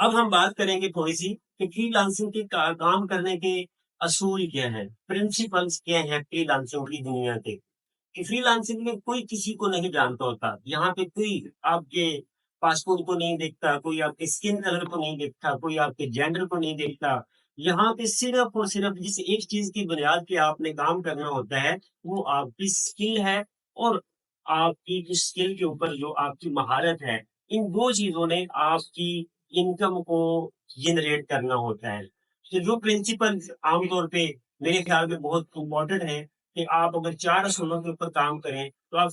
अब हम बात करेंगे थोड़ी-सी कि फ्रीलांसिंग के का काम करने के असूल क्या हैं, प्रिंसिपल्स क्या हैं फ्रीलांसिंग की दुनिया के। कि फ्रीलांसिंग में कोई किसी को नहीं जानता होता। यहाँ पे कोई आपके पासपोर्ट को नहीं देखता, कोई आपके स्किन कलर को नहीं देखता, कोई आपके जेंडर को नहीं देखता। यहाँ पे सिर्फ़ और सिर्फ़ जिस एक चीज़ की बुनियाद पे आपने काम करना होता है, वो आपकी स्किल है और आपकी इस स्किल के ऊपर जो आपकी महारत है, इन 2 चीज़ों ने आपकी इनकम को जनरेट करना होता है। तो जो प्रिंसिपल्स आम तौर पे मेरे ख्याल में बहुत इम्पोर्टेंट हैं कि आप अगर 4 असूलों के ऊपर काम करें, तो आप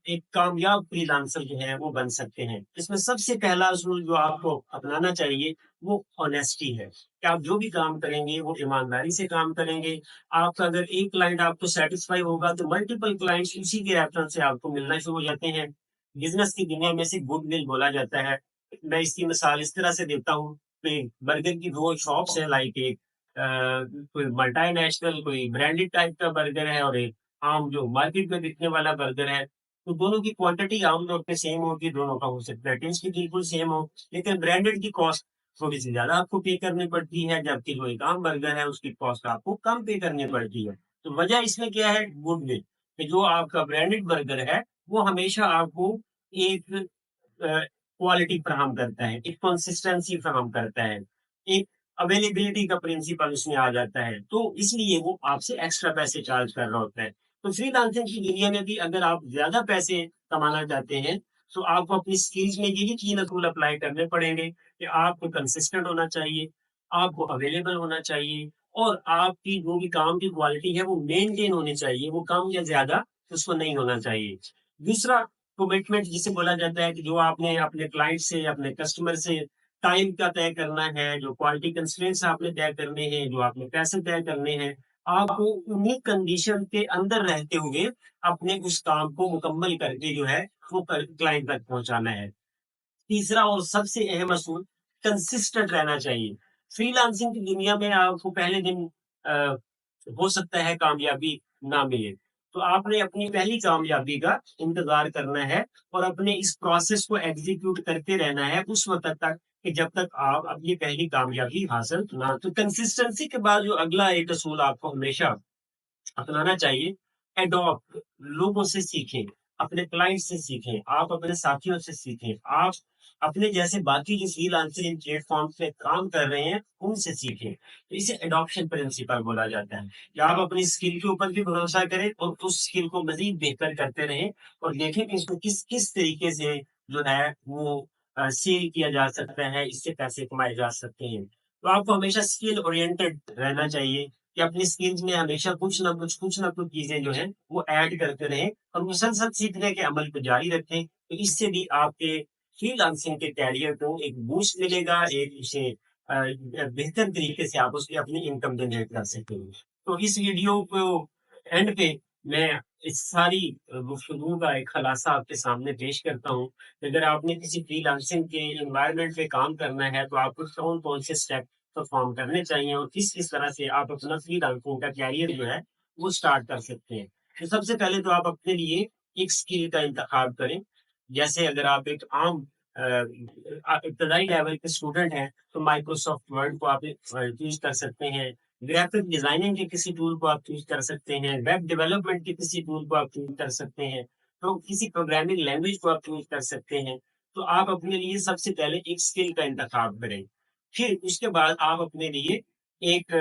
एक कामयाब फ्रीलांसर जो है वो बन सकते हैं। इसमें सबसे पहला असूल जो आपको अपनाना चाहिए, वो ऑनेस्टी है, कि आप जो भी काम करेंगे वो ईमानदारी से काम करेंगे। आपका अगर एक क्लाइंट आपको सैटिस्फाई होगा तो मल्टीपल क्लाइंट्स उसी के रेफरेंस से आपको मिलना शुरू हो जाते हैं। बिज़नेस की दुनिया में से गुडविल बोला जाता है। मैं इसकी मिसाल इस तरह से देता हूँ कि बर्गर की 2 शॉप्स हैं लाइक एक कोई मल्टीनेशनल कोई ब्रांडेड टाइप का बर्गर है और एक आम जो मार्केट में बिकने वाला बर्गर है। तो दोनों की क्वांटिटी आम तौर पे सेम होगी, दोनों का हो सकता है टेस्ट भी बिल्कुल सेम हो, लेकिन ब्रांडेड की कॉस्ट थोड़ी-सी ज़्यादा आपको पे करनी पड़ती है, जबकि जो एक आम बर्गर है उसकी कॉस्ट आपको कम पे करनी पड़ती है। तो वजह इसमें क्या है? गुडविल, कि जो आपका ब्रांडेड बर्गर है, वो हमेशा आपको एक क्वालिटी फराहम करता है, एक कंसिस्टेंसी फराहम करता है, एक अवेलेबिलिटी का प्रिंसिपल उसमें आ जाता है, तो इसलिए वो आपसे एक्स्ट्रा पैसे चार्ज कर रहा होता है। तो फ्रीलांसिंग की दुनिया में भी अगर आप ज़्यादा पैसे कमाना चाहते हैं, तो आपको अपनी स्किल्स में ये 3 असूल अप्लाई करने पड़ेंगे कि आपको कंसिस्टेंट होना चाहिए, आपको अवेलेबल होना चाहिए और आपकी जो भी काम की क्वालिटी है, वो मेंटेन होनी चाहिए, वो कम या ज़्यादा उसको नहीं होना चाहिए। दूसरा कमिटमेंट जिसे बोला जाता है कि जो आपने अपने क्लाइंट से, अपने कस्टमर से टाइम का तय करना है, जो क्वालिटी कंस्ट्रेंट्स आपने तय करने हैं, जो आपने पैसे तय करने हैं, आपको उन्हीं कंडीशन के अंदर रहते हुए अपने उस काम को मुकम्मल करके जो है, वो क्लाइंट तक पहुँचाना है। तीसरा और सबसे अहम असूल कंसिस्टेंट रहना चाहिए। फ्रीलांसिंग की दुनिया में आपको पहले दिन अ, हो सकता है कामयाबी ना मिले। तो आपने अपनी पहली कामयाबी का इंतज़ार करना है और अपने इस प्रोसेस को एग्ज़ीक्यूट करते रहना है उस वक़्त तक कि जब तक आप अपनी पहली कामयाबी हासिल ना तो कंसिस्टेंसी के बाद जो अगला एक असूल आपको हमेशा अपनाना चाहिए। एडॉप्ट, लोगों से सीखें, अपने क्लाइंट से सीखें, आप अपने साथियों से सीखें, आप अपने जैसे बाकी जो फ्रीलांसिंग प्लेटफ़ॉर्म पे काम कर रहे हैं, उनसे सीखें। तो इसे एडॉप्शन प्रिंसिपल बोला जाता है कि आप अपनी स्किल के ऊपर भी भरोसा करें और उस स्किल को मज़ीद बेहतर करते रहें और देखें कि इसको किस तरीके से जो है वो सेल किया जा सकता है, इससे पैसे कमाए जा सकते हैं। तो आपको हमेशा स्किल ओरिएंटेड रहना चाहिए कि अपनी स्किल्स में हमेशा कुछ ना कुछ चीज़ें जो हैं, वो ऐड करते रहें और मुसलसल सीखने के अमल को जारी रखें। तो इससे भी आपके फ्रीलांसिंग के करियर को एक बूस्ट मिलेगा, एक उसे बेहतर तरीके से आप उसकी अपनी इनकम जनरेट कर सकेंगे। तो इस वीडियो को एंड पे मैं इस सारी गुफ्तगू का एक खुलासा आपके सामने पेश करता हूँ। कि अगर आपने किसी फ्रीलांसिंग के एनवायरनमेंट में काम करना है, तो आपको कौन-कौन से स्टेप परफ़ॉर्म करने चाहिए और किस-किस तरह से आप अपना फ्रीलांसिंग का करियर जो है, वो स्टार्ट कर सकते हैं। तो सबसे पहले तो आप अपने लिए एक स्किल का इंतखाब करें। जैसे अगर आप एक आम इब्तदाई लेवल के स्टूडेंट हैं, तो माइक्रोसॉफ्ट वर्ड को आप चूज़ कर सकते हैं। ग्राफ़िक डिज़ाइनिंग के किसी टूल को आप चूज़ कर सकते हैं। वेब डेवलपमेंट के किसी टूल को आप चूज़ कर सकते हैं। तो किसी प्रोग्रामिंग लैंग्वेज को आप चूज़ कर सकते हैं। तो आप अपने लिए सबसे पहले एक स्किल का इंतखाब करें। फिर उसके बाद आप अपने लिए एक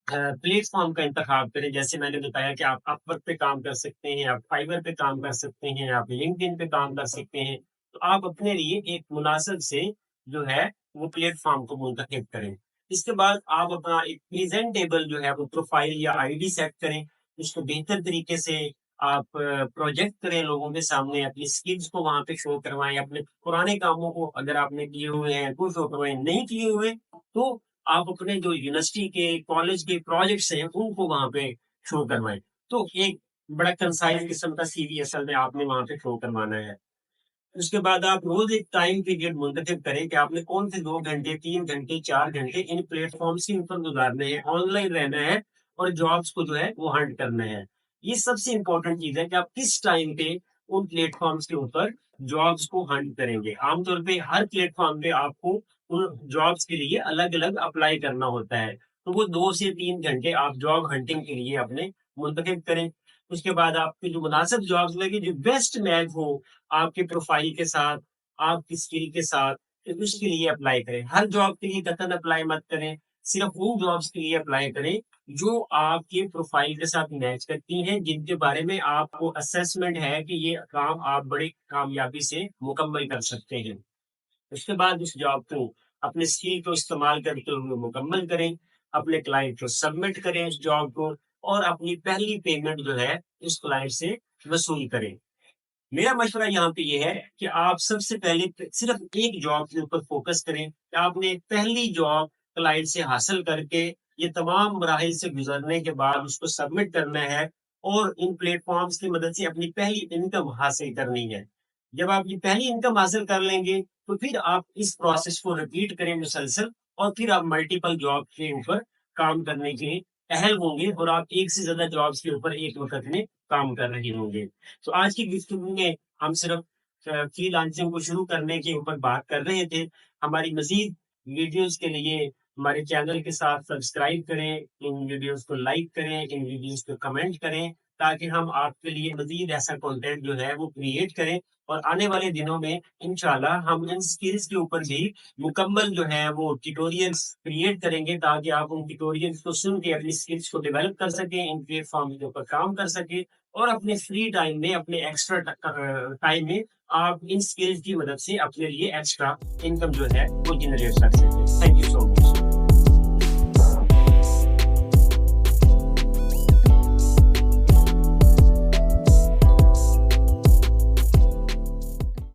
प्लेटफ़ॉर्म का इंतखाब करें। जैसे मैंने बताया कि आप अपवर्क पे काम कर सकते हैं, आप फाइवर पे काम कर सकते हैं, आप लिंक्डइन पे काम कर सकते हैं। तो आप अपने लिए एक मुनासिब से जो है वो प्लेटफ़ॉर्म को मुंतखब करें। इसके बाद आप अपना एक प्रेज़ेंटेबल जो है वो प्रोफ़ाइल या आईडी सेट करें। उसको बेहतर तरीके से आप प्रोजेक्ट करें लोगों के सामने, अपनी स्किल्स को वहाँ पे शो करवाएँ, अपने पुराने कामों को अगर आपने किए हुए हैं तो शो करवाएँ, नहीं किए हुए तो आप अपने जो यूनिवर्सिटी के, कॉलेज के प्रोजेक्ट्स हैं, उनको वहाँ पे शो करवाएँ। तो एक बड़ा कंसाइज़ किस्म का सीवी असल में आपने वहाँ पे शो करवाना है। उसके बाद आप रोज़ एक टाइम पीरियड मुंतखब करें कि आपने कौन से 2 घंटे, 3 घंटे, 4 घंटे इन प्लेटफ़ॉर्म्स के ऊपर गुज़ारने हैं, ऑनलाइन रहना है और जॉब्स को जो है वो हंट करना है। ये सबसे इम्पोर्टेंट चीज़ है कि आप किस टाइम पे उन प्लेटफ़ॉर्म्स के ऊपर जॉब्स को हंट करेंगे। आम तौर पे हर प्लेटफ़ॉर्म पे आपको उन जॉब्स के लिए अलग-अलग अप्लाई करना होता है। तो वो 2 से 3 घंटे आप जॉब हंटिंग के लिए अपने मुंतखब करें। उसके बाद आपको जो मुनासिब जॉब्स लगे, जो बेस्ट मैच हो आपके प्रोफाइल के साथ, आपकी स्किल के साथ, तो उसके लिए अप्लाई करें। हर जॉब के लिए कतई अप्लाई मत करें, सिर्फ़ उन जॉब्स के लिए अप्लाई करें जो आपके प्रोफाइल के साथ मैच करती हैं, जिनके बारे में आपको असेसमेंट है कि ये काम आप बड़ी कामयाबी से मुकम्मल कर सकते हैं। उसके बाद उस जॉब को अपने स्किल को इस्तेमाल करते हुए मुकम्मल करें, अपने क्लाइंट को सबमिट करें उस जॉब को और अपनी पहली पेमेंट जो है उस क्लाइंट से वसूल करें। मेरा मशवरा यहाँ पे ये है कि आप सबसे पहले सिर्फ एक जॉब के ऊपर फोकस करें कि आपने पहली जॉब क्लाइंट से हासिल करके ये तमाम मराहिल से गुजरने के बाद उसको सबमिट करना है और इन प्लेटफॉर्म्स की मदद से अपनी पहली इनकम हासिल करनी है। जब आप ये पहली इनकम हासिल कर लेंगे तो फिर आप इस प्रोसेस को रिपीट करें मुसलसल और फिर आप मल्टीपल जॉब के ऊपर काम करने के अहल होंगे और आप एक से ज्यादा जॉब्स के ऊपर एक वक्त में काम कर रहे होंगे। तो आज की गुफ्तगू में हम सिर्फ फ्रीलांसिंग को शुरू करने के ऊपर बात कर रहे थे। हमारी मज़ीद वीडियोज़ के लिए हमारे चैनल के साथ सब्सक्राइब करें, इन वीडियोज़ को लाइक करें, इन वीडियोज़ को कमेंट करें, ताकि हम आपके लिए मज़ीद ऐसा कंटेंट जो है वो क्रिएट करें और आने वाले दिनों में इंशाल्लाह हम इन स्किल्स के ऊपर भी मुकम्मल जो है वो ट्यूटोरियल्स क्रिएट करेंगे, ताकि आप उन ट्यूटोरियल्स को सुन के अपनी स्किल्स को डेवलप कर सकें, इन प्लेटफ़ॉर्म के ऊपर काम कर सकें और अपने फ्री टाइम में, अपने एक्स्ट्रा टाइम में आप इन स्किल्स की मदद से अपने लिए एक्स्ट्रा इनकम जो है वो जनरेट कर सकें। Thank you so much.